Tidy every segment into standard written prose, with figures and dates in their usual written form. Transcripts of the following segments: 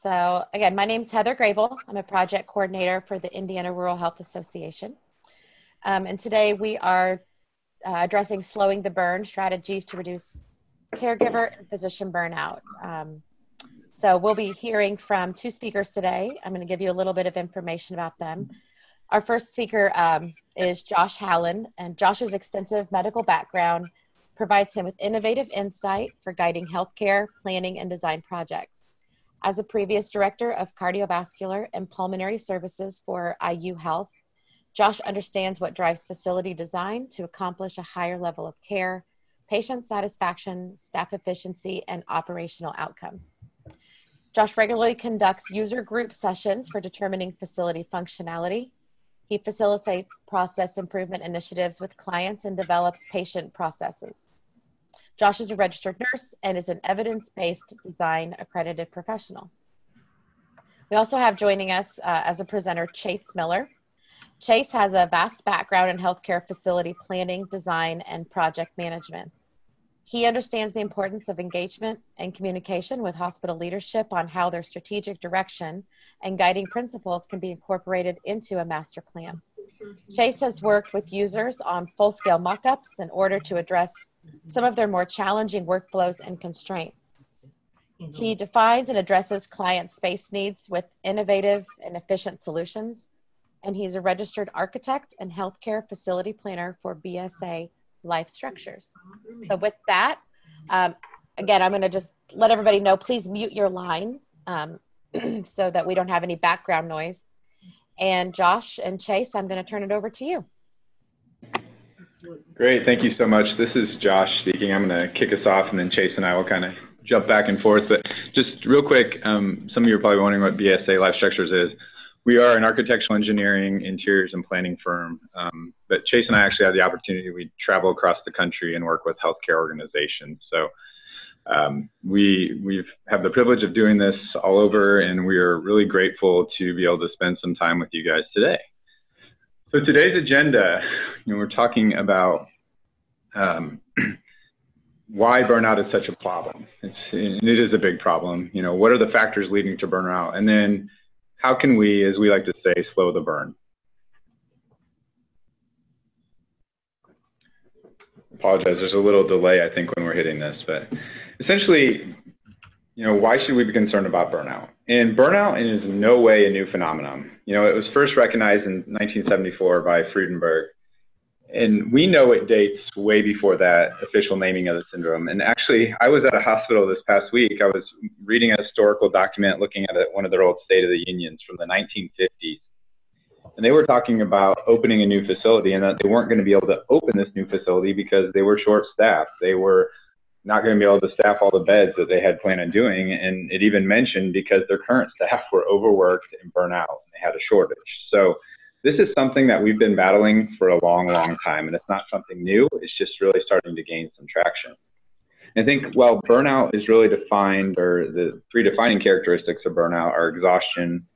So again, my name is Heather Grable. I'm a project coordinator for the Indiana Rural Health Association. And today we are addressing slowing the burn strategies to reduce caregiver and physician burnout. So we'll be hearing from two speakers today. I'm going to give you a little bit of information about them. Our first speaker is Josh Halon, and Josh's extensive medical background provides him with innovative insight for guiding healthcare, planning, and design projects. As a previous director of cardiovascular and pulmonary services for IU Health, Josh understands what drives facility design to accomplish a higher level of care, patient satisfaction, staff efficiency, and operational outcomes. Josh regularly conducts user group sessions for determining facility functionality. He facilitates process improvement initiatives with clients and develops patient processes. Josh is a registered nurse and is an evidence-based design accredited professional. We also have joining us as a presenter, Chase Miller. Chase has a vast background in healthcare facility planning, design, and project management. He understands the importance of engagement and communication with hospital leadership on how their strategic direction and guiding principles can be incorporated into a master plan. Chase has worked with users on full-scale mock-ups in order to address some of their more challenging workflows and constraints. He defines and addresses client space needs with innovative and efficient solutions, and he's a registered architect and healthcare facility planner for BSA LifeStructures. So with that, again, I'm going to just let everybody know, please mute your line so that we don't have any background noise. And Josh and Chase, I'm going to turn it over to you. Great, thank you so much. This is Josh speaking. I'm going to kick us off, and then Chase and I will kind of jump back and forth. But just real quick, some of you are probably wondering what BSA LifeStructures is. We are an architectural engineering, interiors, and planning firm. But Chase and I actually have the opportunity. We travel across the country and work with healthcare organizations. So we have the privilege of doing this all over, and we are really grateful to be able to spend some time with you guys today. So today's agenda, we're talking about why burnout is such a problem. It is a big problem. What are the factors leading to burnout? And then how can we, as we like to say, slow the burn? Apologize, there's a little delay, I think, when we're hitting this, but essentially, why should we be concerned about burnout? And burnout is in no way a new phenomenon. It was first recognized in 1974 by Friedenberg, and we know it dates way before that official naming of the syndrome. And actually, I was at a hospital this past week. I was reading a historical document looking at one of their old State of the Unions from the 1950s. And they were talking about opening a new facility and that they weren't going to be able to open this new facility because they were short-staffed. They were not going to be able to staff all the beds that they had planned on doing. And it even mentioned because their current staff were overworked and burnt out, and they had a shortage. So this is something that we've been battling for a long, long time, and it's not something new. It's just really starting to gain some traction. I think, well, burnout is really defined, or the three defining characteristics of burnout are exhaustion,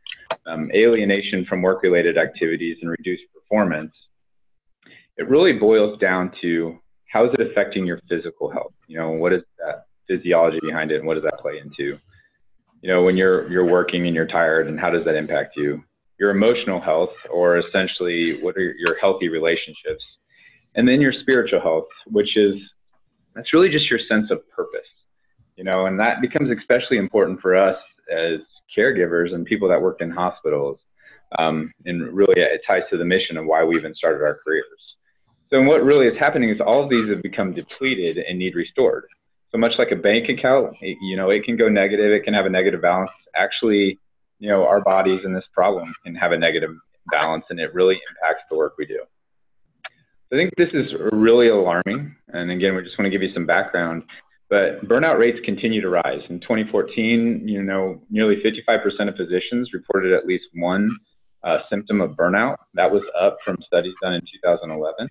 alienation from work-related activities, and reduced performance. It really boils down to how is it affecting your physical health? What is that physiology behind it, and what does that play into? When you're working and you're tired, and how does that impact you? Your emotional health, or essentially what are your healthy relationships? And then your spiritual health, that's really just your sense of purpose, and that becomes especially important for us as caregivers and people that work in hospitals. And really it ties to the mission of why we even started our careers. So what really is happening is all of these have become depleted and need restored. So much like a bank account, it can go negative, it can have a negative balance. Actually, our bodies in this problem can have a negative balance, and it really impacts the work we do. I think this is really alarming. And again, we just want to give you some background, but burnout rates continue to rise. In 2014, nearly 55% of physicians reported at least one symptom of burnout. That was up from studies done in 2011.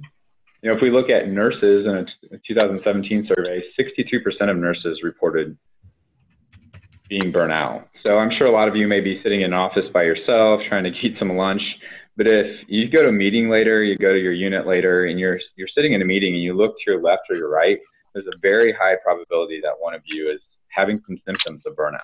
If we look at nurses in a 2017 survey, 62% of nurses reported being burnt out. So I'm sure a lot of you may be sitting in an office by yourself trying to eat some lunch, but if you go to a meeting later, you go to your unit later, and you're sitting in a meeting and you look to your left or your right, there's a very high probability that one of you is having some symptoms of burnout.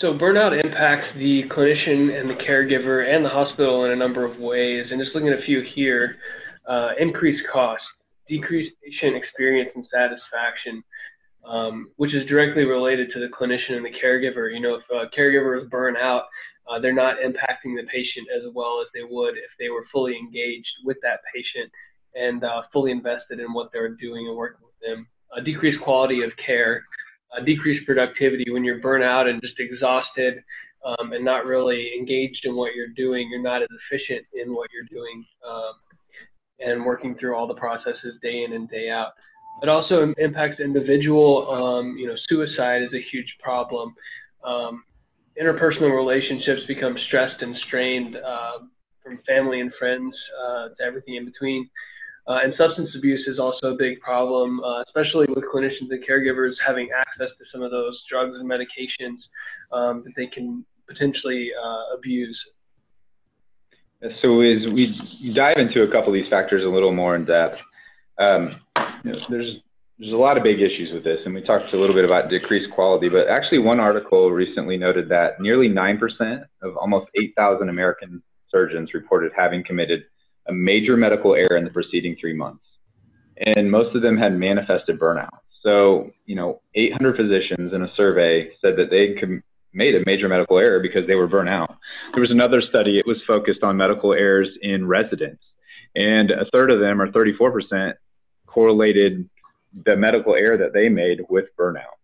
So burnout impacts the clinician and the caregiver and the hospital in a number of ways. And just looking at a few here, increased cost, decreased patient experience and satisfaction, which is directly related to the clinician and the caregiver. You know, if a caregiver is burnt out, they're not impacting the patient as well as they would if they were fully engaged with that patient and fully invested in what they're doing and working with them. Decreased quality of care, decreased productivity. When you're burnt out and just exhausted and not really engaged in what you're doing, you're not as efficient in what you're doing and working through all the processes day in and day out. It also impacts the individual. You know, suicide is a huge problem. Interpersonal relationships become stressed and strained from family and friends to everything in between. And substance abuse is also a big problem, especially with clinicians and caregivers having access to some of those drugs and medications that they can potentially abuse. So as we dive into a couple of these factors a little more in depth, you know, there's a lot of big issues with this, and we talked a little bit about decreased quality, but actually one article recently noted that nearly 9% of almost 8,000 American surgeons reported having committed a major medical error in the preceding 3 months. And most of them had manifested burnout. So, you know, 800 physicians in a survey said that they made a major medical error because they were burnt out. There was another study, it was focused on medical errors in residents. And a third of them, or 34%, correlated the medical error that they made with burnout.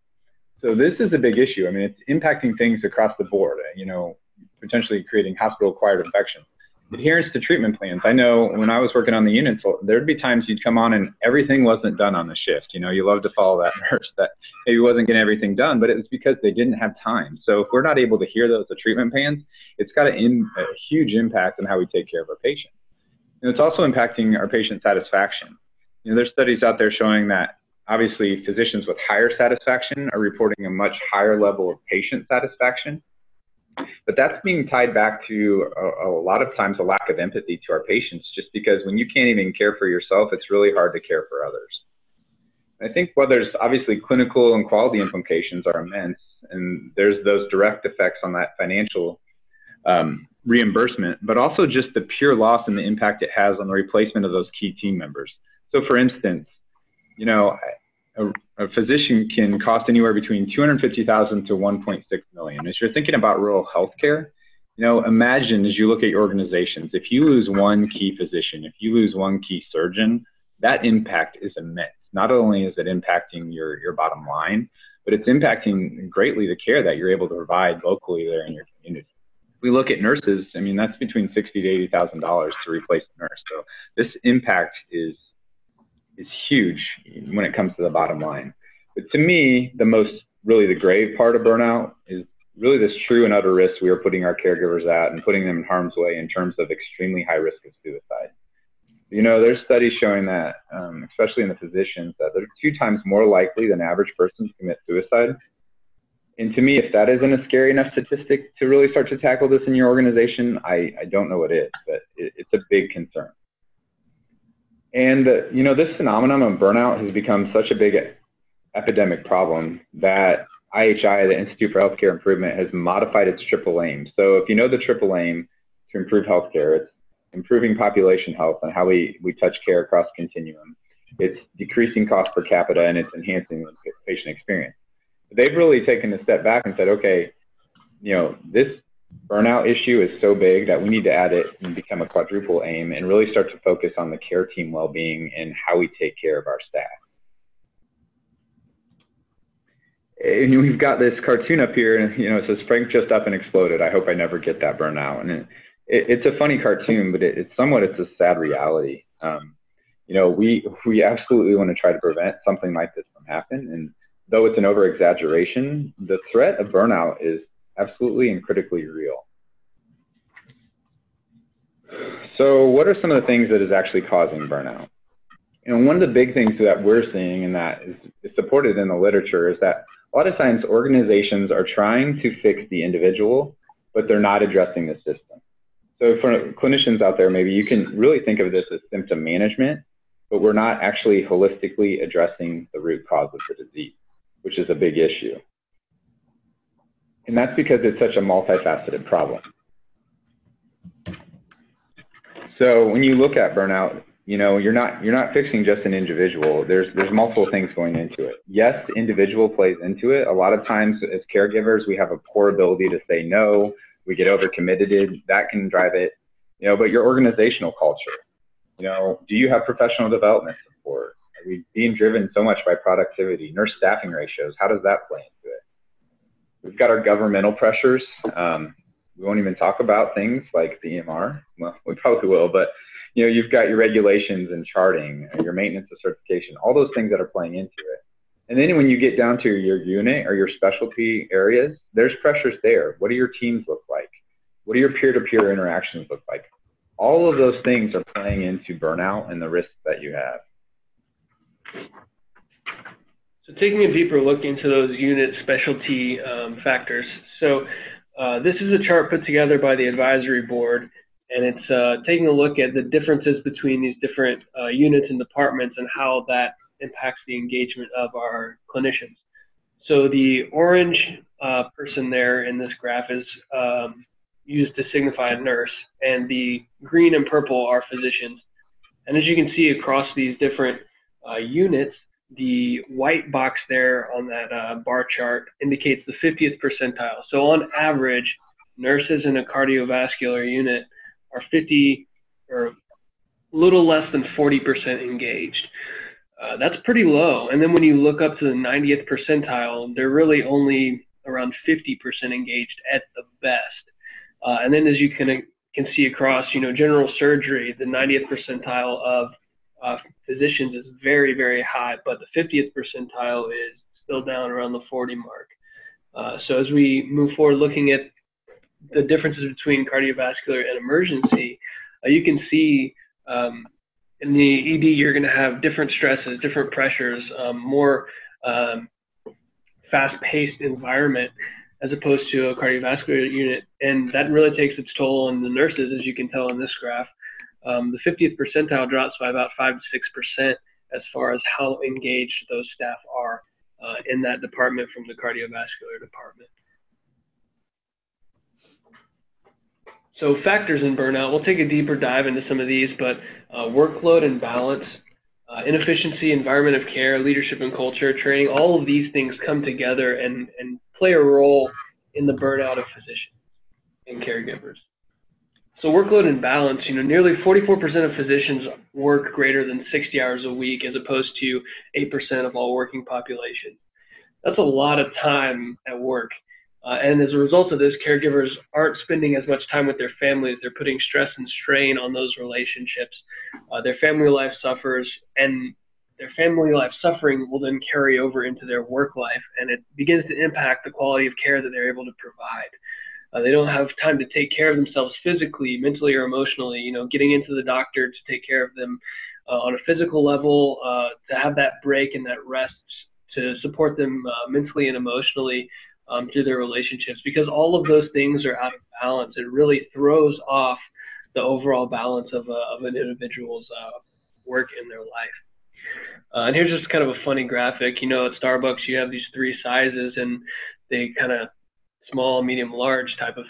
So this is a big issue. I mean, it's impacting things across the board, you know, potentially creating hospital-acquired infections. Adherence to treatment plans. I know when I was working on the units, there'd be times you'd come on and everything wasn't done on the shift. You know, you love to follow that nurse that maybe wasn't getting everything done, but it was because they didn't have time. So if we're not able to hear those treatment plans, it's got a huge impact on how we take care of our patients. And it's also impacting our patient satisfaction. You know, there's studies out there showing that obviously physicians with higher satisfaction are reporting a much higher level of patient satisfaction. But that's being tied back to a lot of times a lack of empathy to our patients, just because when you can't even care for yourself, it's really hard to care for others. I think while there's obviously clinical and quality implications are immense, and there's those direct effects on that financial reimbursement, but also just the pure loss and the impact it has on the replacement of those key team members. So for instance, you know, a physician can cost anywhere between $250,000 to $1.6 million. As you're thinking about rural healthcare, you know, imagine as you look at your organizations, if you lose one key physician, if you lose one key surgeon, that impact is immense. Not only is it impacting your bottom line, but it's impacting greatly the care that you're able to provide locally there in your community. If we look at nurses, I mean, that's between $60,000 to $80,000 to replace a nurse. So this impact is huge when it comes to the bottom line. But to me, really the grave part of burnout is really this true and utter risk we are putting our caregivers at and putting them in harm's way in terms of extremely high risk of suicide. You know, there's studies showing that, especially in the physicians, that they're 2 times more likely than average person to commit suicide. And to me, if that isn't a scary enough statistic to really start to tackle this in your organization, I don't know what is, but it's a big concern. And, you know, this phenomenon of burnout has become such a big epidemic problem that IHI, the Institute for Healthcare Improvement, has modified its triple aim. So if you know the triple aim to improve healthcare, it's improving population health and how we touch care across the continuum. It's decreasing cost per capita, and it's enhancing the patient experience. They've really taken a step back and said, okay, you know, this burnout issue is so big that we need to add it and become a quadruple aim and really start to focus on the care team well-being and how we take care of our staff. And we've got this cartoon up here, and you know, it says Frank just up and exploded. I hope I never get that burnout. And it's a funny cartoon, but it's a sad reality. You know, we absolutely want to try to prevent something like this from happening. And though it's an over-exaggeration, the threat of burnout is absolutely and critically real. So what are some of the things that is actually causing burnout? You know, one of the big things that we're seeing, and that is supported in the literature, is that a lot of times organizations are trying to fix the individual, but they're not addressing the system. So for clinicians out there, maybe you can really think of this as symptom management, but we're not actually holistically addressing the root cause of the disease, which is a big issue. And that's because it's such a multifaceted problem. So when you look at burnout, you're not fixing just an individual. There's multiple things going into it. Yes, the individual plays into it. A lot of times as caregivers, we have a poor ability to say no. We get overcommitted. That can drive it. But your organizational culture. Do you have professional development support? Are we being driven so much by productivity? Nurse staffing ratios, how does that play into it? We've got our governmental pressures. We won't even talk about things like the EMR. Well, we probably will, but you've got your regulations and charting, your maintenance of certification, all those things that are playing into it. And then when you get down to your unit or your specialty areas, there's pressures there. What do your teams look like? What do your peer-to-peer interactions look like? All of those things are playing into burnout and the risks that you have. So taking a deeper look into those unit specialty factors. So this is a chart put together by the advisory board, and it's taking a look at the differences between these different units and departments and how that impacts the engagement of our clinicians. So the orange person there in this graph is used to signify a nurse, and the green and purple are physicians. And as you can see across these different units, the white box there on that bar chart indicates the 50th percentile. So on average, nurses in a cardiovascular unit are 50 or a little less than 40% engaged. That's pretty low. And then when you look up to the 90th percentile, they're really only around 50% engaged at the best. And then as you can see across, general surgery, the 90th percentile of physicians is very, very high, but the 50th percentile is still down around the 40 mark. So as we move forward looking at the differences between cardiovascular and emergency, you can see in the ED you're going to have different stresses, different pressures, more fast-paced environment as opposed to a cardiovascular unit, and that really takes its toll on the nurses, as you can tell in this graph. The 50th percentile drops by about 5 to 6% as far as how engaged those staff are in that department from the cardiovascular department. So factors in burnout, we'll take a deeper dive into some of these, but workload and balance, inefficiency, environment of care, leadership and culture, training, all of these things come together and play a role in the burnout of physicians and caregivers. So workload and balance, nearly 44% of physicians work greater than 60 hours a week as opposed to 8% of all working population. That's a lot of time at work. And as a result of this, caregivers aren't spending as much time with their families. They're putting stress and strain on those relationships. Their family life suffers, and their family life suffering will then carry over into their work life, and it begins to impact the quality of care that they're able to provide. They don't have time to take care of themselves physically, mentally, or emotionally. Getting into the doctor to take care of them on a physical level, to have that break and that rest to support them mentally and emotionally through their relationships, because all of those things are out of balance. It really throws off the overall balance of an individual's work in their life. And here's just kind of a funny graphic. At Starbucks, you have these 3 sizes, and they kind of small, medium, large type of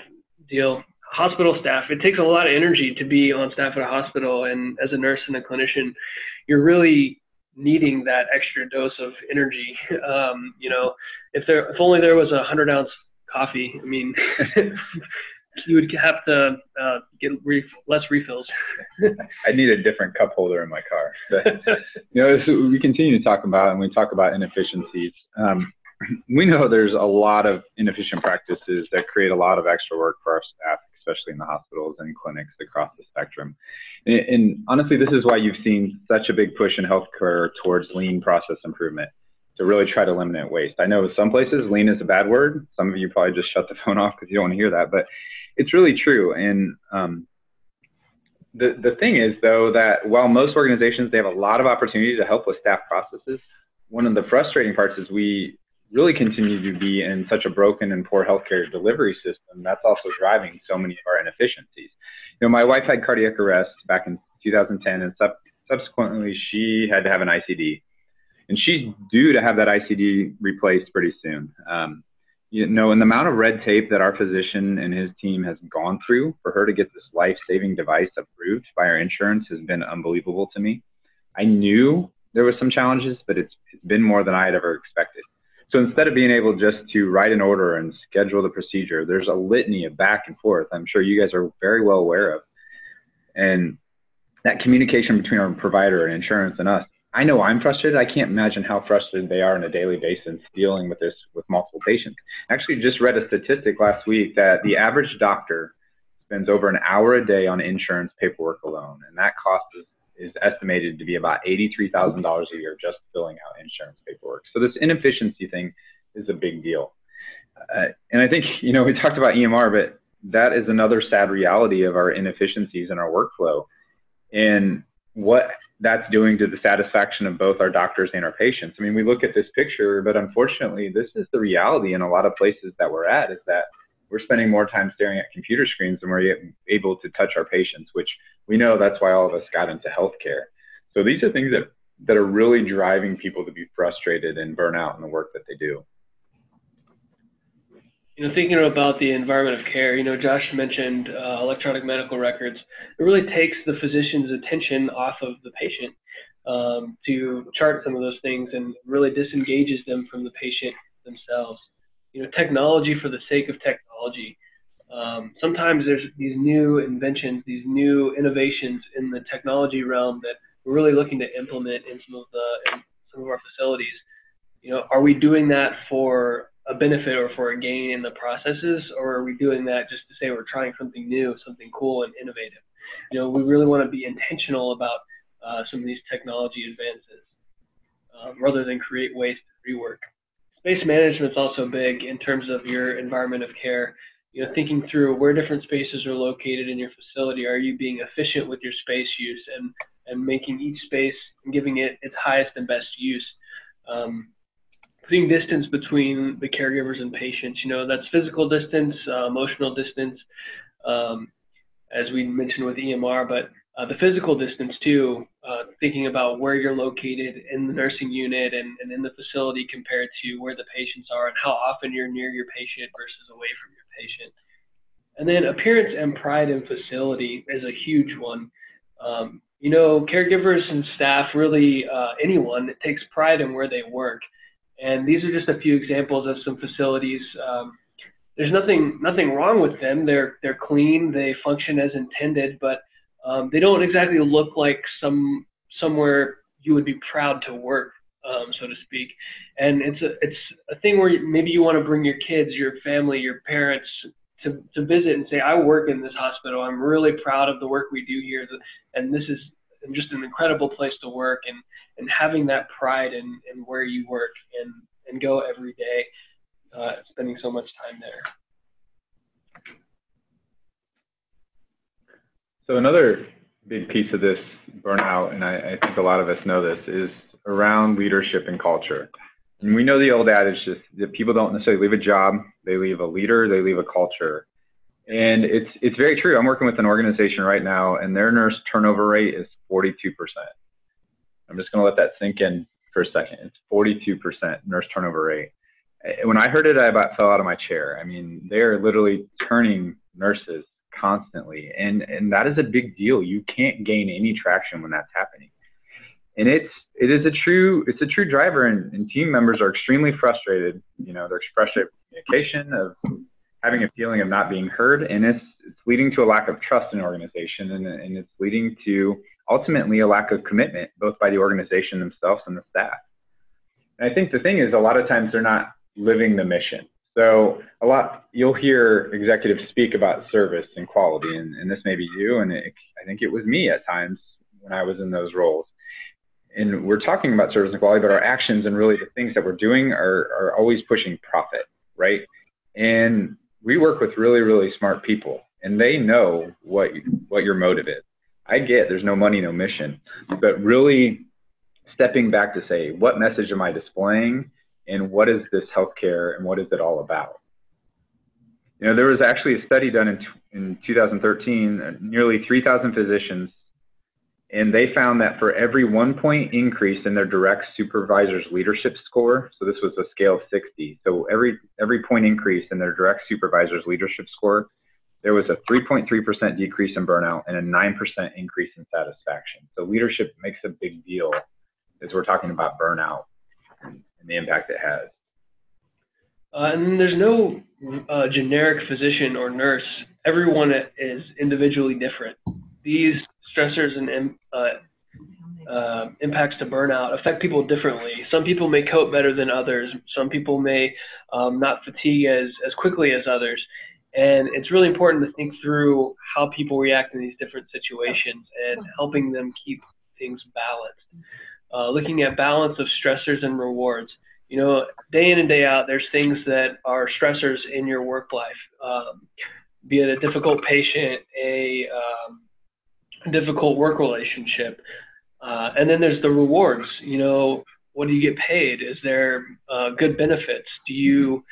deal. Hospital staff, it takes a lot of energy to be on staff at a hospital, and as a nurse and a clinician, you're really needing that extra dose of energy. If only there was a 100-ounce coffee, you would have to get less refills. I need a different cup holder in my car. But, we continue to talk about, and we talk about inefficiencies. We know there's a lot of inefficient practices that create a lot of extra work for our staff, especially in the hospitals and clinics across the spectrum. And honestly, this is why you've seen such a big push in healthcare towards lean process improvement to really try to eliminate waste. I know some places lean is a bad word. Some of you probably just shut the phone off because you don't want to hear that, but it's really true. And the thing is, though, that while most organizations, they have a lot of opportunity to help with staff processes, one of the frustrating parts is we really continue to be in such a broken and poor healthcare delivery system. That's also driving so many of our inefficiencies. My wife had cardiac arrest back in 2010, and subsequently she had to have an ICD. And she's due to have that ICD replaced pretty soon. And the amount of red tape that our physician and his team has gone through for her to get this life-saving device approved by our insurance has been unbelievable to me. I knew there was some challenges, but it's been more than I had ever expected. So instead of being able just to write an order and schedule the procedure, there's a litany of back and forth I'm sure you guys are very well aware of. And that communication between our provider and insurance and us, I know I'm frustrated. I can't imagine how frustrated they are on a daily basis dealing with this with multiple patients. Actually, just read a statistic last week that the average doctor spends over an hour a day on insurance paperwork alone, and that cost is estimated to be about $83,000 a year just filling out insurance paperwork. So this inefficiency thing is a big deal. And I think, we talked about EMR, but that is another sad reality of our inefficiencies in our workflow and what that's doing to the satisfaction of both our doctors and our patients. I mean, we look at this picture, but unfortunately, this is the reality in a lot of places that we're at, is that we're spending more time staring at computer screens than we're able to touch our patients, which we know that's why all of us got into healthcare. So these are things that are really driving people to be frustrated and burn out in the work that they do. Thinking about the environment of care, Josh mentioned electronic medical records. It really takes the physician's attention off of the patient to chart some of those things and really disengages them from the patient themselves. Technology for the sake of technology. Sometimes there's these new inventions, these new innovations in the technology realm that we're really looking to implement in some of our facilities. Are we doing that for a benefit or for a gain in the processes, or are we doing that just to say we're trying something new, something cool and innovative? We really want to be intentional about some of these technology advances rather than create waste and rework. Space management is also big in terms of your environment of care. Thinking through where different spaces are located in your facility. Are you being efficient with your space use and making each space and giving it its highest and best use? Putting distance between the caregivers and patients, that's physical distance, emotional distance, as we mentioned with EMR, but the physical distance too, thinking about where you're located in the nursing unit and in the facility compared to where the patients are and how often you're near your patient versus away from your patient. And then appearance and pride in facility is a huge one. Caregivers and staff, really anyone, takes pride in where they work. And these are just a few examples of some facilities. There's nothing wrong with them. They're clean, they function as intended, but they don't exactly look like somewhere you would be proud to work, so to speak. And it's a thing where maybe you want to bring your kids, your family, your parents to visit and say, I work in this hospital. I'm really proud of the work we do here, and this is just an incredible place to work. And having that pride in where you work and go every day, spending so much time there. So another big piece of this burnout, and I think a lot of us know this, is around leadership and culture. And we know the old adage is that people don't necessarily leave a job, they leave a leader, they leave a culture. And it's very true. I'm working with an organization right now, and their nurse turnover rate is 42%. I'm just going to let that sink in for a second. It's 42% nurse turnover rate. When I heard it, I about fell out of my chair. I mean, they're literally turning nurses constantly, and that is a big deal. You can't gain any traction when that's happening. And it's a true driver, and team members are extremely frustrated. They're frustrated with communication, of having a feeling of not being heard, and it's leading to a lack of trust in an organization, and it's leading to ultimately a lack of commitment, both by the organization themselves and the staff. And I think the thing is, a lot of times they're not living the mission. So you'll hear executives speak about service and quality, and this may be you, and I think it was me at times when I was in those roles. And we're talking about service and quality, but our actions and really the things that we're doing are always pushing profit, right? And we work with really, really smart people, and they know what your motive is. I get there's no money, no mission, but really stepping back to say, what message am I displaying, and what is this healthcare, and what is it all about? There was actually a study done in 2013. Nearly 3,000 physicians And they found that for every 1 point increase in their direct supervisor's leadership score, so this was a scale of 60, so every point increase in their direct supervisor's leadership score, there was a 3.3% decrease in burnout and a 9% increase in satisfaction. So leadership makes a big deal as we're talking about burnout and the impact it has. And there's no generic physician or nurse. Everyone is individually different. These stressors and impacts to burnout affect people differently. Some people may cope better than others. Some people may not fatigue as quickly as others. And it's really important to think through how people react in these different situations and helping them keep things balanced. Looking at balance of stressors and rewards. You know, day in and day out, there's things that are stressors in your work life, be it a difficult patient, a difficult work relationship. And then there's the rewards. You know, what do you get paid? Is there good benefits? Do you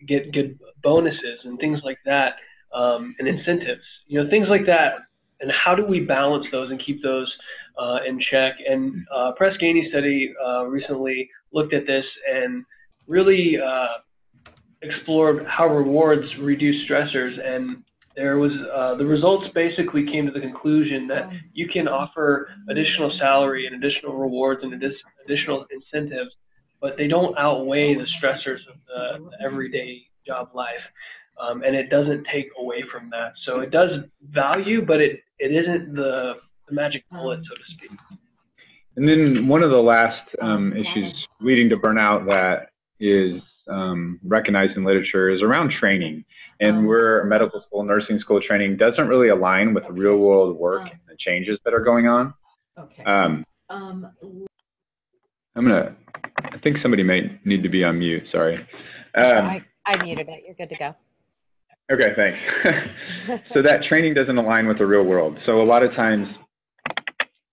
get good bonuses and things like that, and incentives? You know, things like that. And how do we balance those and keep those in check? And Press Ganey study recently looked at this and really explored how rewards reduce stressors. And there was the results basically came to the conclusion that you can offer additional salary and additional rewards and additional incentives, but they don't outweigh the stressors of the everyday job life. And it doesn't take away from that. So it does value, but it isn't the magic bullet, so to speak. And then one of the last issues leading to burnout that is recognized in literature is around training. And where medical school, nursing school training doesn't really align with real world work and the changes that are going on. Okay. I think somebody may need to be on mute, sorry. I muted it, you're good to go. Okay, thanks. So that training doesn't align with the real world. So a lot of times,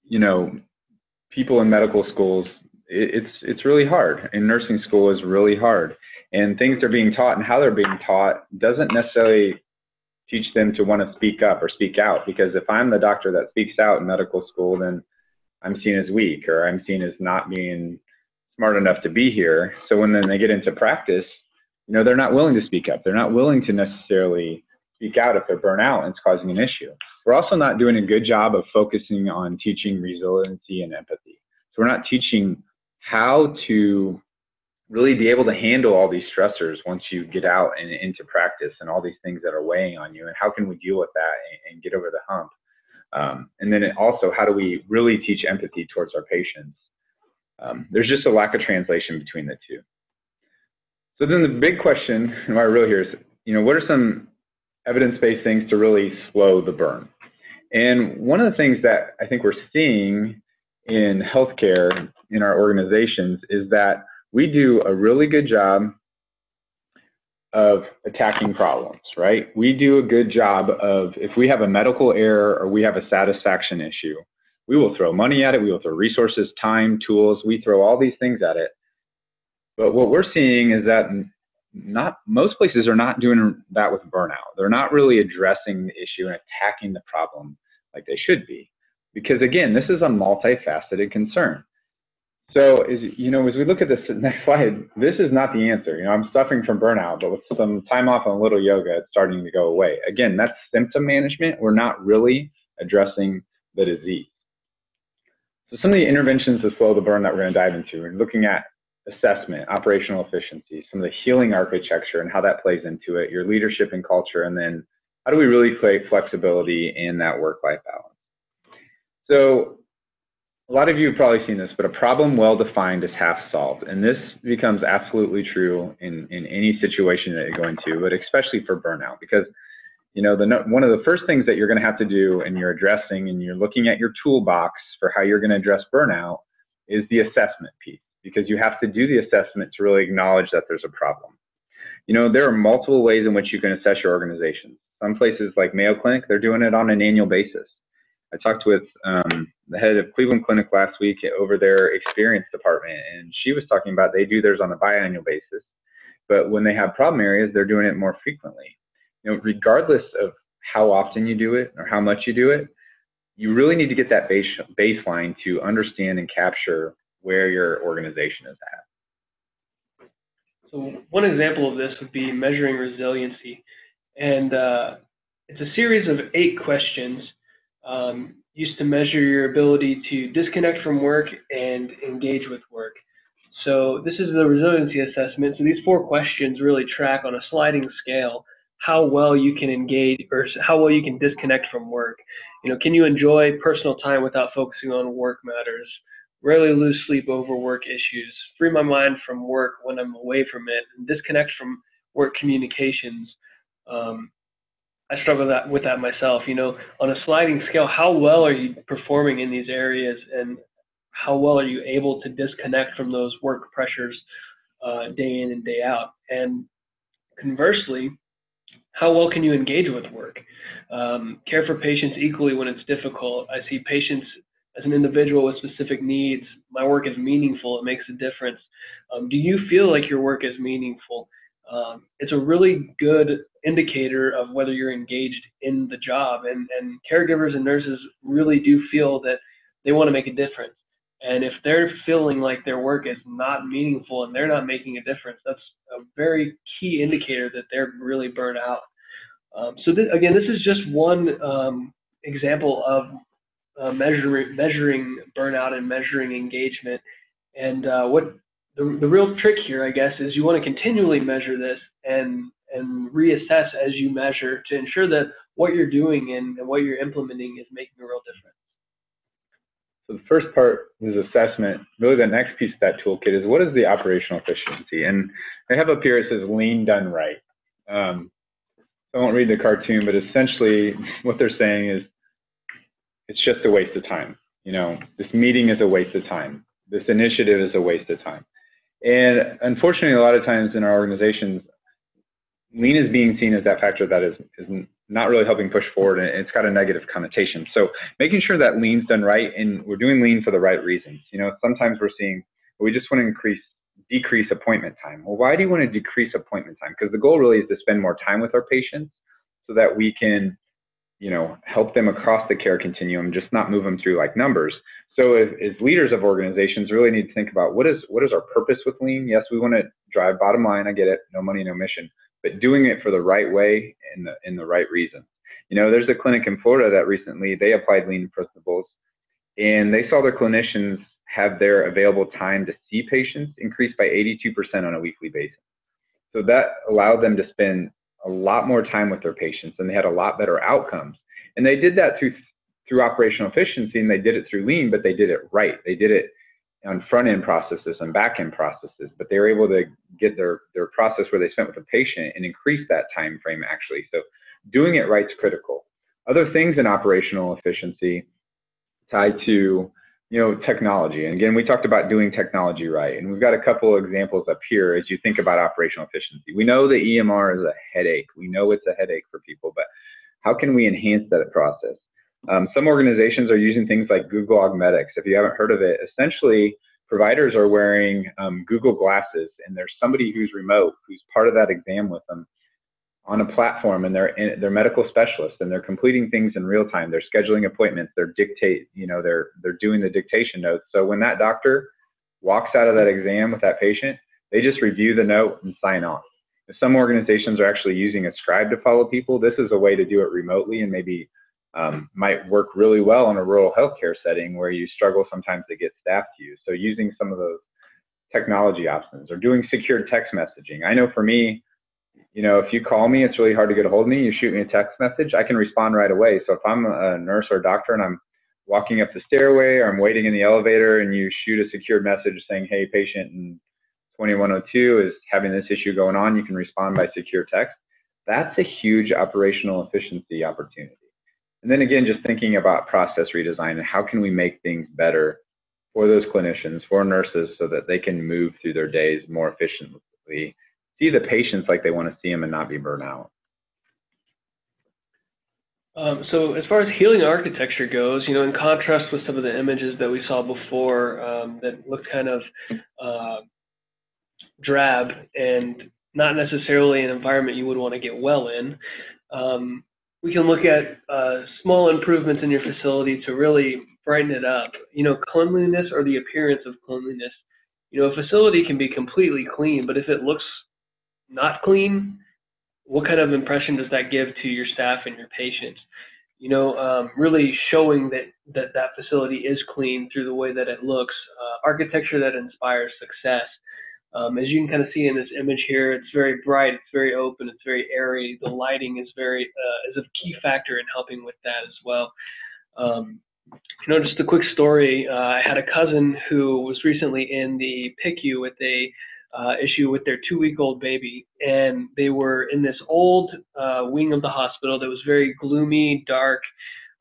you know, people in medical schools, it's really hard. And nursing school is really hard. And things they're being taught and how they're being taught doesn't necessarily teach them to want to speak up or speak out. Because if I'm the doctor that speaks out in medical school, then I'm seen as weak, or I'm seen as not being smart enough to be here. So when then they get into practice, you know, they're not willing to speak up. They're not willing to necessarily speak out if they're burnt out and it's causing an issue. We're also not doing a good job of focusing on teaching resiliency and empathy. So we're not teaching how to really be able to handle all these stressors once you get out and into practice and all these things that are weighing on you, and how can we deal with that and get over the hump. And then also, how do we really teach empathy towards our patients? There's just a lack of translation between the two. So then the big question, and why we're really here is, you know, what are some evidence-based things to really slow the burn? And one of the things that I think we're seeing in healthcare in our organizations is that we do a really good job of attacking problems, right? We do a good job of, if we have a medical error or we have a satisfaction issue, we will throw money at it, we will throw resources, time, tools, we throw all these things at it. But what we're seeing is that most places are not doing that with burnout. They're not really addressing the issue and attacking the problem like they should be. Because again, this is a multifaceted concern. So, as we look at this next slide, this is not the answer. You know, I'm suffering from burnout, but with some time off and a little yoga, it's starting to go away. Again, that's symptom management. We're not really addressing the disease. So some of the interventions to slow the burn that we're going to dive into, we're looking at assessment, operational efficiency, some of the healing architecture and how that plays into it, your leadership and culture, and then how do we really create flexibility in that work-life balance. So a lot of you have probably seen this, but a problem well-defined is half solved. And this becomes absolutely true in any situation that you go into, but especially for burnout, because you know, one of the first things that you're going to have to do and you're addressing and you're looking at your toolbox for how you're going to address burnout is the assessment piece, because you have to do the assessment to really acknowledge that there's a problem. You know, there are multiple ways in which you can assess your organization. Some places like Mayo Clinic, they're doing it on an annual basis. I talked with the head of Cleveland Clinic last week over their experience department, and she was talking about they do theirs on a biannual basis, but when they have problem areas, they're doing it more frequently. You know, regardless of how often you do it or how much you do it, you really need to get that baseline to understand and capture where your organization is at. So one example of this would be measuring resiliency. And it's a series of 8 questions used to measure your ability to disconnect from work and engage with work. So this is the resiliency assessment. So these 4 questions really track on a sliding scale how well you can engage or how well you can disconnect from work. Can you enjoy personal time without focusing on work matters? Rarely lose sleep over work issues. Free my mind from work when I'm away from it, and disconnect from work communications. I struggle with that myself. On a sliding scale, how well are you performing in these areas, and how well are you able to disconnect from those work pressures day in and day out? And conversely, how well can you engage with work? Care for patients equally when it's difficult. I see patients as an individual with specific needs. My work is meaningful. It makes a difference. Do you feel like your work is meaningful? It's a really good indicator of whether you're engaged in the job. And caregivers and nurses really do feel that they want to make a difference. And if they're feeling like their work is not meaningful and they're not making a difference, that's a very key indicator that they're really burnt out. So again, this is just one example of measuring burnout and measuring engagement. And what the real trick here, I guess, is you want to continually measure this and reassess as you measure to ensure that what you're doing and what you're implementing is making a real difference. So the first part is assessment. Really the next piece of that toolkit is what is the operational efficiency? And I have up here, it says lean done right. I won't read the cartoon, but essentially what they're saying is it's just a waste of time. This meeting is a waste of time. This initiative is a waste of time. And unfortunately, a lot of times in our organizations, lean is being seen as that factor that is not really helping push forward, and it's got a negative connotation. So making sure that lean's done right, and we're doing lean for the right reasons. Sometimes we're seeing, we just want to decrease appointment time. Well, why do you want to decrease appointment time? Because the goal really is to spend more time with our patients so that we can, help them across the care continuum, just not move them through like numbers. So as leaders of organizations really need to think about what is our purpose with lean? Yes, we want to drive bottom line. I get it. No money, no mission. But doing it for the right way and in the right reason. There's a clinic in Florida that recently they applied lean principles, and they saw their clinicians have their available time to see patients increase by 82% on a weekly basis. So that allowed them to spend a lot more time with their patients, and they had a lot better outcomes. And they did that through operational efficiency, and they did it through lean, but they did it right. They did it on front-end processes and back-end processes, but they were able to get their process where they spent with the patient and increase that time frame actually. So doing it right is critical. Other things in operational efficiency tied to technology. And again, we talked about doing technology right, and we've got a couple of examples up here as you think about operational efficiency. We know the EMR is a headache. We know it's a headache for people, but how can we enhance that process? Some organizations are using things like Google Augmetics. If you haven't heard of it, essentially providers are wearing Google glasses, and there's somebody who's remote, who's part of that exam with them on a platform, and they're medical specialists, and they're completing things in real time. They're scheduling appointments. They're doing the dictation notes. So when that doctor walks out of that exam with that patient, they just review the note and sign off. If some organizations are actually using a scribe to follow people, this is a way to do it remotely, and maybe might work really well in a rural healthcare setting where you struggle sometimes to get staff to use. So using some of those technology options, or doing secured text messaging. I know for me, if you call me, it's really hard to get a hold of me. You shoot me a text message, I can respond right away. So if I'm a nurse or a doctor and I'm walking up the stairway or I'm waiting in the elevator and you shoot a secured message saying, hey, patient in 2102 is having this issue going on, you can respond by secure text. That's a huge operational efficiency opportunity. And then again, just thinking about process redesign and how can we make things better for those clinicians, for nurses, so that they can move through their days more efficiently, see the patients like they want to see them and not be burnt out. So as far as healing architecture goes, in contrast with some of the images that we saw before that looked kind of drab and not necessarily an environment you would want to get well in, we can look at small improvements in your facility to really brighten it up. You know, cleanliness or the appearance of cleanliness. You know, a facility can be completely clean, but if it looks not clean, what kind of impression does that give to your staff and your patients? You know, really showing that facility is clean through the way that it looks, architecture that inspires success. As you can kind of see in this image here, it's very bright, it's very open, it's very airy. The lighting is is a key factor in helping with that as well. You know, just a quick story. I had a cousin who was recently in the PICU with a issue with their 2-week-old baby, and they were in this old wing of the hospital that was very gloomy, dark,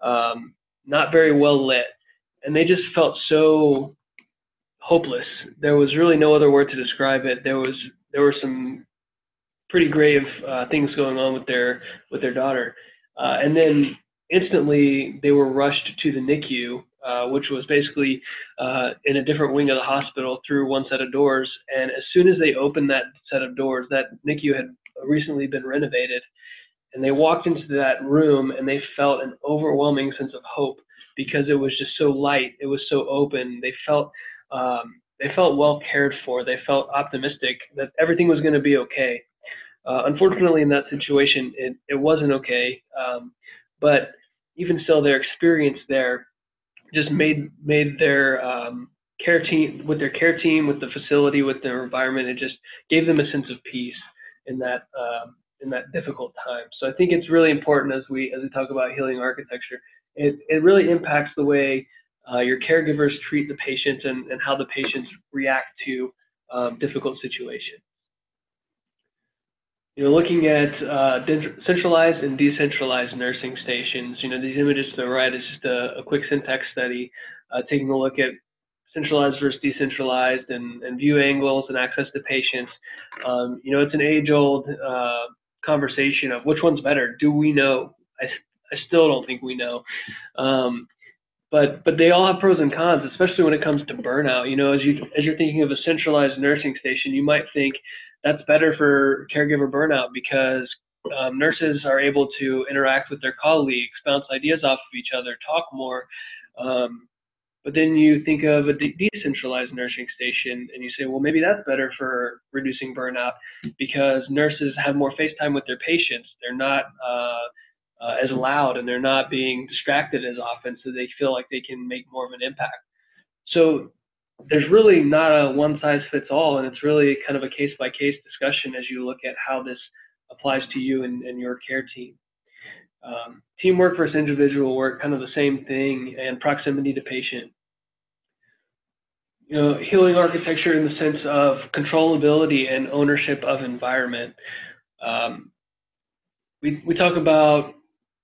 not very well lit, and they just felt so hopeless. There was really no other word to describe it. There were some pretty grave things going on with their daughter, and then instantly they were rushed to the NICU, which was basically in a different wing of the hospital through one set of doors. And as soon as they opened that set of doors, that NICU had recently been renovated, and they walked into that room and they felt an overwhelming sense of hope because it was just so light, it was so open. They felt well cared for. They felt optimistic that everything was going to be okay. Unfortunately, in that situation, it wasn't okay. But even still, their experience there just made their care team, with the facility, with their environment, it just gave them a sense of peace in that difficult time. So I think it's really important as we talk about healing architecture. It really impacts the way your caregivers treat the patients and how the patients react to difficult situations. You know, looking at centralized and decentralized nursing stations, you know, these images to the right is just a quick syntax study, taking a look at centralized versus decentralized and view angles and access to patients. You know, it's an age-old conversation of which one's better. Do we know? I still don't think we know. But they all have pros and cons, especially when it comes to burnout. You know, as you're thinking of a centralized nursing station, you might think that's better for caregiver burnout because nurses are able to interact with their colleagues, bounce ideas off of each other, talk more. But then you think of a decentralized nursing station and you say, well, maybe that's better for reducing burnout because nurses have more face time with their patients. They're not as loud and they're not being distracted as often, so they feel like they can make more of an impact. So there's really not a one-size-fits-all, and it's really kind of a case-by-case discussion as you look at how this applies to you and your care team. Teamwork versus individual work, kind of the same thing, and proximity to patient. You know, healing architecture in the sense of controllability and ownership of environment. We talk about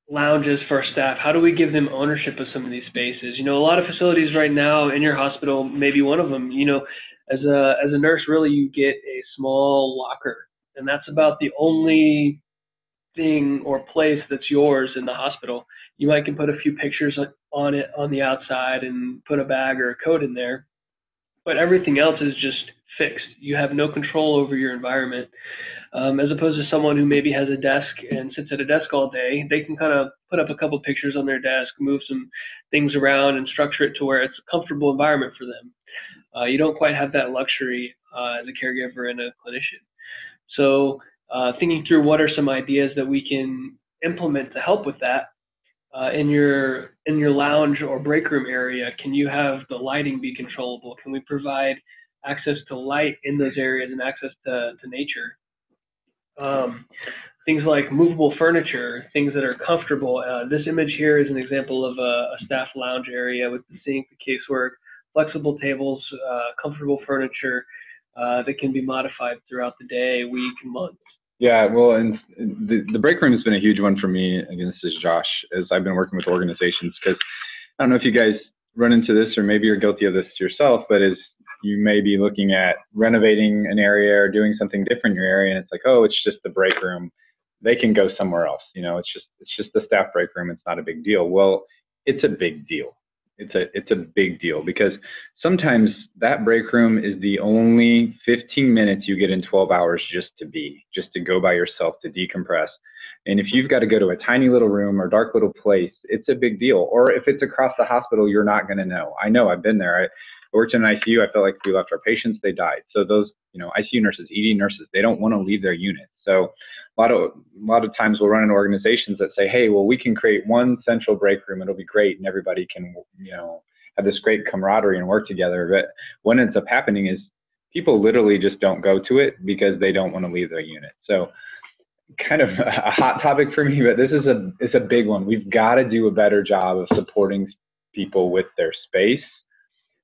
lounges for our staff. How do we give them ownership of some of these spaces? You know, a lot of facilities right now in your hospital, maybe one of them, you know, as a nurse, really you get a small locker, and that's about the only thing or place that's yours in the hospital. You might can put a few pictures on it on the outside and put a bag or a coat in there, but everything else is just fixed. You have no control over your environment. As opposed to someone who maybe has a desk and sits at a desk all day, they can kind of put up a couple pictures on their desk, move some things around and structure it to where it's a comfortable environment for them. You don't quite have that luxury as a caregiver and a clinician. So thinking through what are some ideas that we can implement to help with that. In your lounge or break room area, can you have the lighting be controllable? Can we provide access to light in those areas and access to nature? Things like movable furniture, things that are comfortable. This image here is an example of a staff lounge area with the sink, the casework, flexible tables, comfortable furniture that can be modified throughout the day, week, month. Yeah, well, and the break room has been a huge one for me. Again, this is Josh, as I've been working with organizations, because I don't know if you guys run into this or maybe you're guilty of this yourself, but as you may be looking at renovating an area or doing something different in your area, and it's like, oh, it's just the break room. They can go somewhere else. You know, it's just the staff break room. It's not a big deal. Well, it's a big deal. It's a big deal because sometimes that break room is the only 15 minutes you get in 12 hours just to go by yourself, to decompress. And if you've got to go to a tiny little room or dark little place, it's a big deal. Or if it's across the hospital, you're not going to know. I know, I've been there. I worked in an ICU. I felt like if we left our patients, they died. So those, ICU nurses, ED nurses, they don't want to leave their unit. So a lot of times we'll run into organizations that say, hey, well, we can create one central break room. It'll be great. And everybody can, have this great camaraderie and work together. But what ends up happening is people literally just don't go to it because they don't want to leave their unit. So kind of a hot topic for me, but it's a big one. We've got to do a better job of supporting people with their space,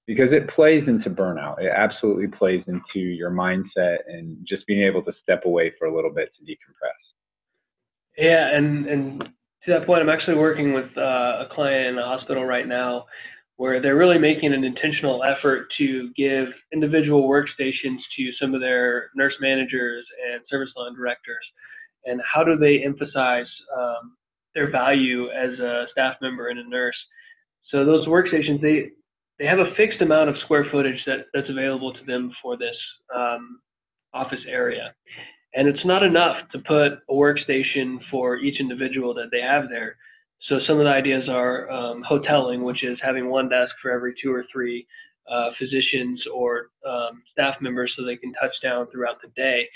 because it plays into burnout. It absolutely plays into your mindset and just being able to step away for a little bit to decompress. Yeah, and to that point, I'm actually working with a client in a hospital right now where they're really making an intentional effort to give individual workstations to some of their nurse managers and service line directors. And how do they emphasize their value as a staff member and a nurse? So those workstations, they have a fixed amount of square footage that's available to them for this office area. And it's not enough to put a workstation for each individual that they have there. So some of the ideas are hoteling, which is having one desk for every 2 or 3 physicians or staff members so they can touch down throughout the day.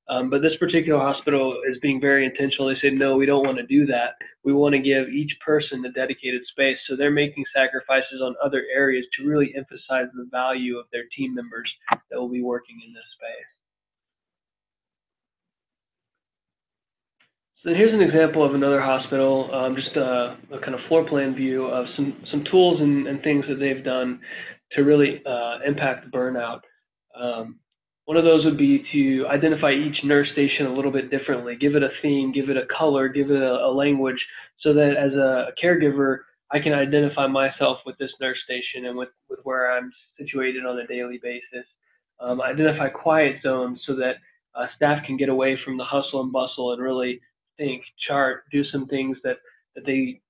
But this particular hospital is being very intentional. They said, no, we don't want to do that. We want to give each person a dedicated space. So they're making sacrifices on other areas to really emphasize the value of their team members that will be working in this space. So here's an example of another hospital, just a kind of floor plan view of some tools and things that they've done to really impact burnout. One of those would be to identify each nurse station a little bit differently, give it a theme, give it a color, give it a language, so that as a caregiver, I can identify myself with this nurse station and with where I'm situated on a daily basis. Identify quiet zones so that staff can get away from the hustle and bustle and really think, chart, do some things that they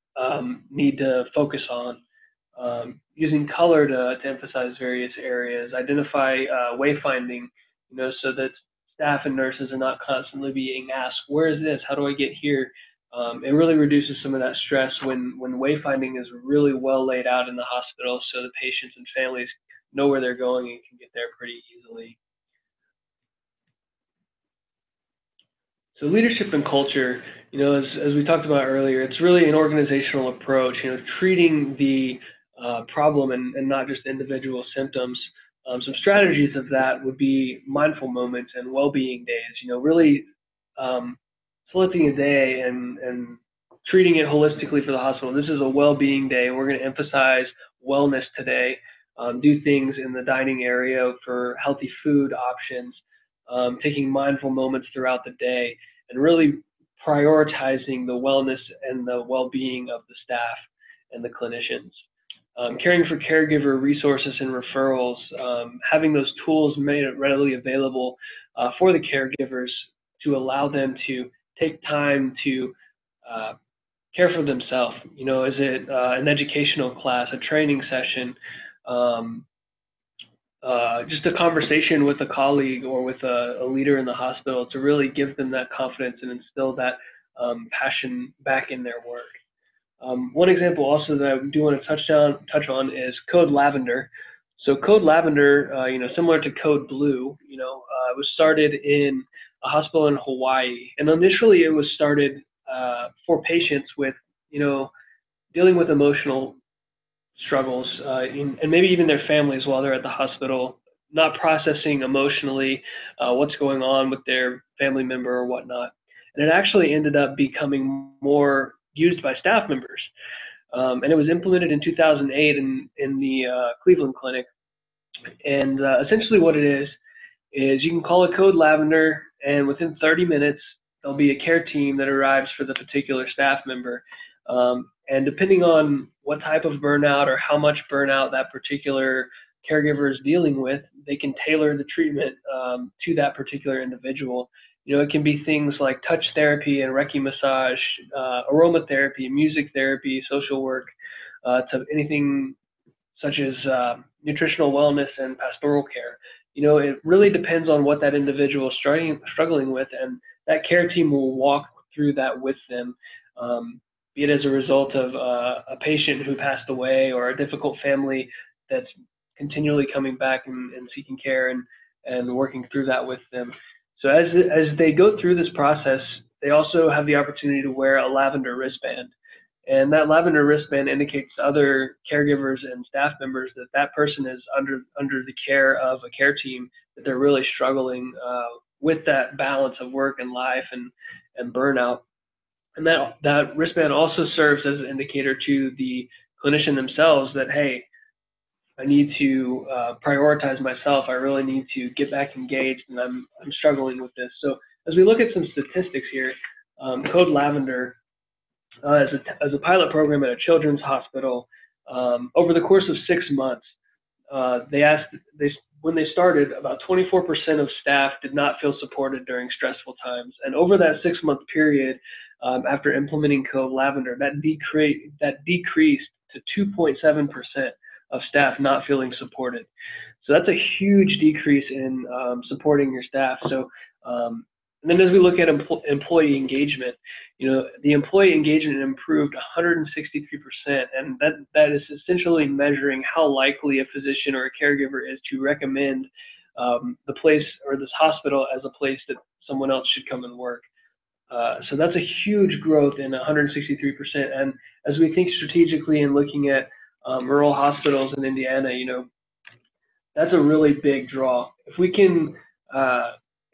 need to focus on. Using color to emphasize various areas, identify wayfinding, so that staff and nurses are not constantly being asked, where is this? How do I get here? It really reduces some of that stress when wayfinding is really well laid out in the hospital, so the patients and families know where they're going and can get there pretty easily. So leadership and culture, as we talked about earlier, it's really an organizational approach, treating the problem and not just individual symptoms. Some strategies of that would be mindful moments and well-being days, really selecting a day and treating it holistically for the hospital. This is a well-being day. We're going to emphasize wellness today, do things in the dining area for healthy food options, taking mindful moments throughout the day, and really prioritizing the wellness and the well-being of the staff and the clinicians. Caring for caregiver resources and referrals, having those tools made readily available for the caregivers to allow them to take time to care for themselves. Is it an educational class, a training session, just a conversation with a colleague or with a leader in the hospital to really give them that confidence and instill that passion back in their work. One example also that I do want to touch on is Code Lavender. So Code Lavender, similar to Code Blue, it was started in a hospital in Hawaii, and initially it was started for patients with, dealing with emotional struggles, and maybe even their families while they're at the hospital, not processing emotionally what's going on with their family member or whatnot. And it actually ended up becoming more used by staff members. And it was implemented in 2008 in the Cleveland Clinic. And essentially what it is you can call it Code Lavender, and within 30 minutes, there'll be a care team that arrives for the particular staff member. And depending on what type of burnout or how much burnout that particular caregiver is dealing with, they can tailor the treatment to that particular individual. It can be things like touch therapy and Reiki massage, aromatherapy, music therapy, social work, to anything such as nutritional wellness and pastoral care. It really depends on what that individual is struggling with, and that care team will walk through that with them, be it as a result of a patient who passed away or a difficult family that's continually coming back and seeking care, and working through that with them. So as they go through this process, they also have the opportunity to wear a lavender wristband. And that lavender wristband indicates to other caregivers and staff members that that person is under the care of a care team, that they're really struggling with that balance of work and life and burnout. And that wristband also serves as an indicator to the clinician themselves that, hey, I need to prioritize myself. I really need to get back engaged, and I'm struggling with this. So as we look at some statistics here, Code Lavender, as a pilot program at a children's hospital, over the course of 6 months, when they started, about 24% of staff did not feel supported during stressful times. And over that 6-month period, after implementing Code Lavender, that decreased to 2.7% of staff not feeling supported. So that's a huge decrease in supporting your staff. So, and then as we look at employee engagement, the employee engagement improved 163%, and that is essentially measuring how likely a physician or a caregiver is to recommend the place or this hospital as a place that someone else should come and work. So that's a huge growth in 163%. And as we think strategically and looking at rural hospitals in Indiana, that's a really big draw. If we can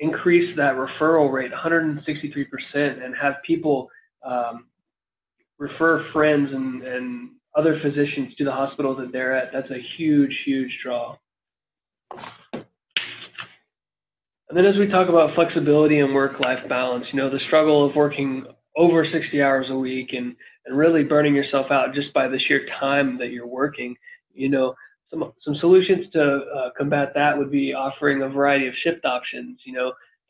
increase that referral rate 163% and have people refer friends and other physicians to the hospital that they're at, that's a huge, huge draw. And then as we talk about flexibility and work-life balance, the struggle of working over 60 hours a week and really burning yourself out just by the sheer time that you're working, some solutions to combat that would be offering a variety of shift options.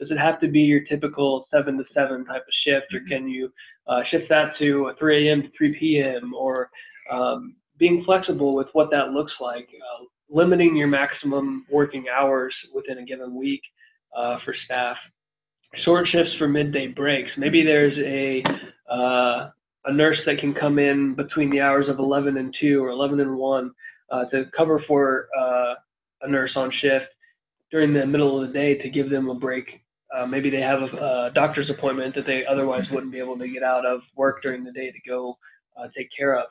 Does it have to be your typical 7 to 7 type of shift, or can you shift that to 3 a.m. to 3 p.m., or being flexible with what that looks like, limiting your maximum working hours within a given week for staff, short shifts for midday breaks. Maybe there's a nurse that can come in between the hours of 11 and 2 or 11 and 1 to cover for a nurse on shift during the middle of the day to give them a break. Maybe they have a doctor's appointment that they otherwise wouldn't be able to get out of work during the day to go take care of.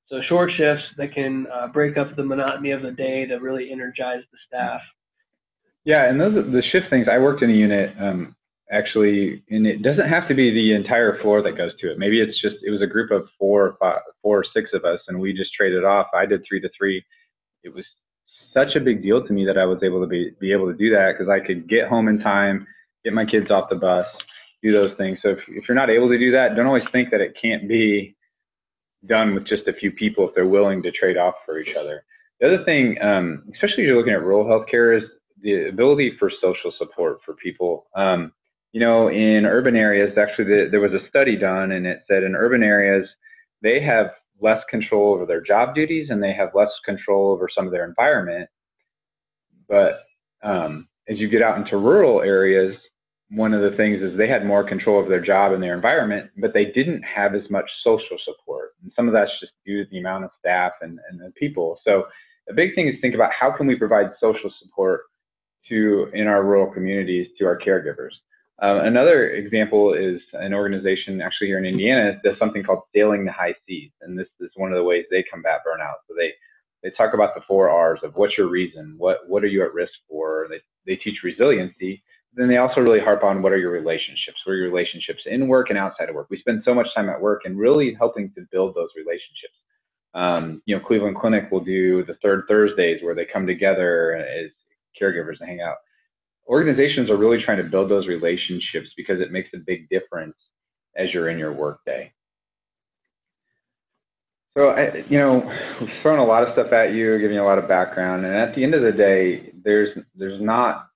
So short shifts that can break up the monotony of the day to really energize the staff. Yeah, and those are the shift things. I worked in a unit actually, and it doesn't have to be the entire floor that goes to it. Maybe it was a group of 4 or 6 of us, and we just traded off. I did 3 to 3. It was such a big deal to me that I was able to be able to do that, because I could get home in time, get my kids off the bus, do those things. So if you're not able to do that, don't always think that it can't be done with just a few people if they're willing to trade off for each other. The other thing, especially if you're looking at rural healthcare, is the ability for social support for people. In urban areas, actually there was a study done, and it said in urban areas, they have less control over their job duties and they have less control over some of their environment. But as you get out into rural areas, one of the things is they had more control over their job and their environment, but they didn't have as much social support. And some of that's just due to the amount of staff and the people. So a big thing is think about how can we provide social support in our rural communities to our caregivers. Another example is an organization actually here in Indiana that does something called Sailing the High Seas. And this is one of the ways they combat burnout. So they talk about the 4 R's of what's your reason, what are you at risk for. They teach resiliency. Then they also really harp on what are your relationships, what are your relationships in work and outside of work. We spend so much time at work and really helping to build those relationships. Cleveland Clinic will do the 3rd Thursdays where they come together as caregivers and hang out. Organizations are really trying to build those relationships because it makes a big difference as you're in your work day. So, we've thrown a lot of stuff at you, giving you a lot of background, and at the end of the day, there's not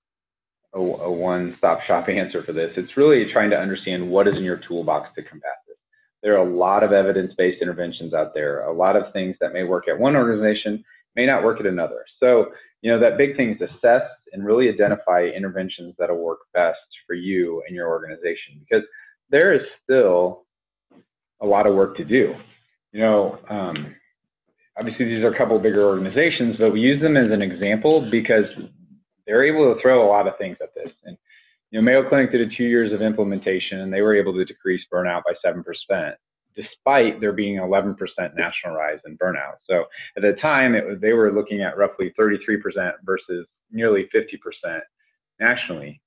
a one-stop shop answer for this. It's really trying to understand what is in your toolbox to combat this. There are a lot of evidence-based interventions out there, a lot of things that may work at one organization, may not work at another. So, that big thing is assess and really identify interventions that'll work best for you and your organization. Because there is still a lot of work to do. Obviously these are a couple bigger organizations, but we use them as an example because they're able to throw a lot of things at this. And Mayo Clinic did a 2 years of implementation, and they were able to decrease burnout by 7%, despite there being 11% national rise in burnout. So at the time, they were looking at roughly 33% versus nearly 50% nationally.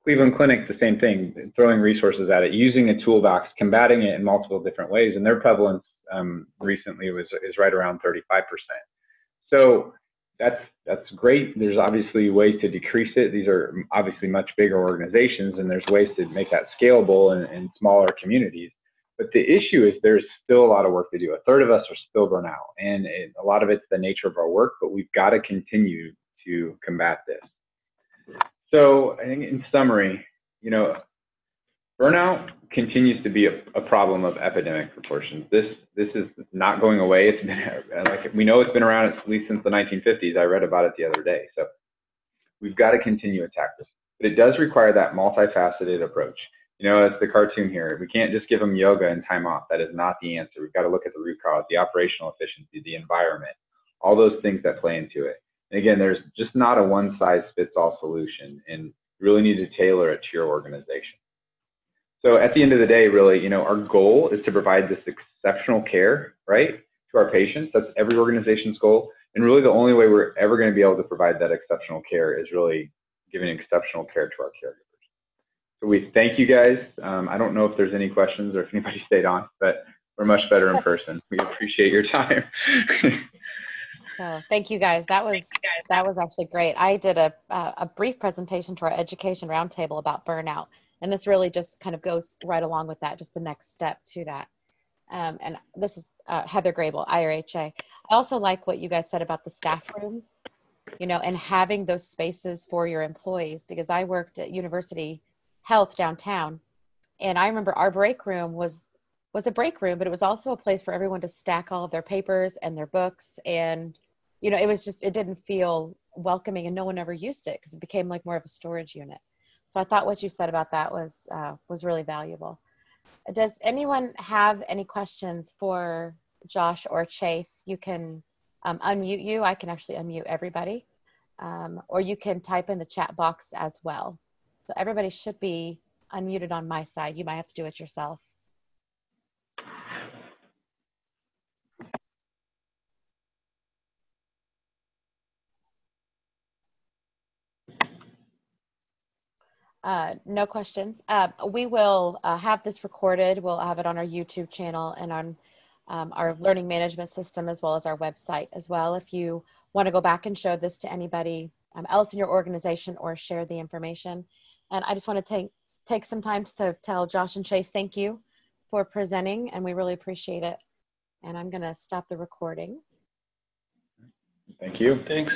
Cleveland Clinic, the same thing, throwing resources at it, using a toolbox, combating it in multiple different ways, and their prevalence recently is right around 35%. So that's great. There's obviously ways to decrease it. These are obviously much bigger organizations, and there's ways to make that scalable in smaller communities. But the issue is there's still a lot of work to do. A third of us are still burnt out, and a lot of it's the nature of our work, but we've got to continue to combat this. So I think in summary, burnout continues to be a problem of epidemic proportions. This is not going away. It's been we know it's been around at least since the 1950s. I read about it the other day. So we've got to continue to attack this. But it does require that multifaceted approach. It's the cartoon here. We can't just give them yoga and time off. That is not the answer. We've got to look at the root cause, the operational efficiency, the environment, all those things that play into it. And again, there's just not a one-size-fits-all solution, and you really need to tailor it to your organization. So at the end of the day, really, our goal is to provide this exceptional care, right, to our patients. That's every organization's goal. And really the only way we're ever going to be able to provide that exceptional care is really giving exceptional care to our caregivers. So we thank you guys. I don't know if there's any questions or if anybody stayed on, but we're much better in person. We appreciate your time. So thank you guys. That was actually great. I did a brief presentation to our education roundtable about burnout. And this really just kind of goes right along with that, just the next step to that. And this is Heather Grable, IRHA. I also like what you guys said about the staff rooms, and having those spaces for your employees, because I worked at University Health downtown. And I remember our break room was a break room, but it was also a place for everyone to stack all of their papers and their books. And, it didn't feel welcoming, and no one ever used it because it became like more of a storage unit. So I thought what you said about that was really valuable. Does anyone have any questions for Josh or Chase? You can unmute you. I can actually unmute everybody. Or you can type in the chat box as well. So everybody should be unmuted on my side. You might have to do it yourself. No questions. We will have this recorded. We'll have it on our YouTube channel and on our learning management system, as well as our website as well. If you want to go back and show this to anybody else in your organization or share the information. And I just want to take some time to tell Josh and Chase thank you for presenting, and we really appreciate it. And I'm going to stop the recording. Thank you. Thanks.